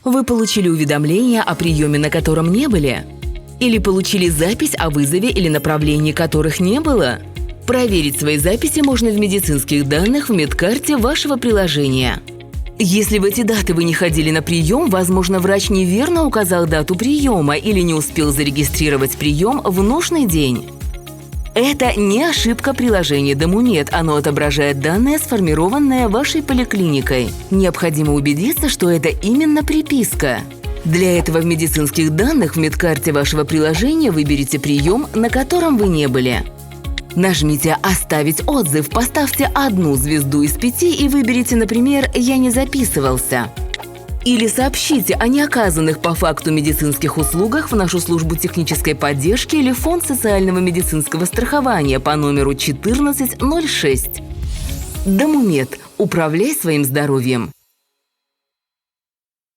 Вы получили уведомление о приеме, на котором не были? Или получили запись о вызове или направлении которых не было? Проверить свои записи можно в медицинских данных в медкарте вашего приложения. Если в эти даты вы не ходили на прием, возможно, врач неверно указал дату приема или не успел зарегистрировать прием в нужный день. Это не ошибка приложения Домумед, оно отображает данные, сформированные вашей поликлиникой. Необходимо убедиться, что это именно приписка. Для этого в медицинских данных в медкарте вашего приложения выберите прием, на котором вы не были. Нажмите «Оставить отзыв», поставьте 1 звезду из 5 и выберите, например, «Я не записывался». Или сообщите о неоказанных по факту медицинских услугах в нашу службу технической поддержки или фонд социального медицинского страхования по номеру 1406. Домумед. Управляй своим здоровьем.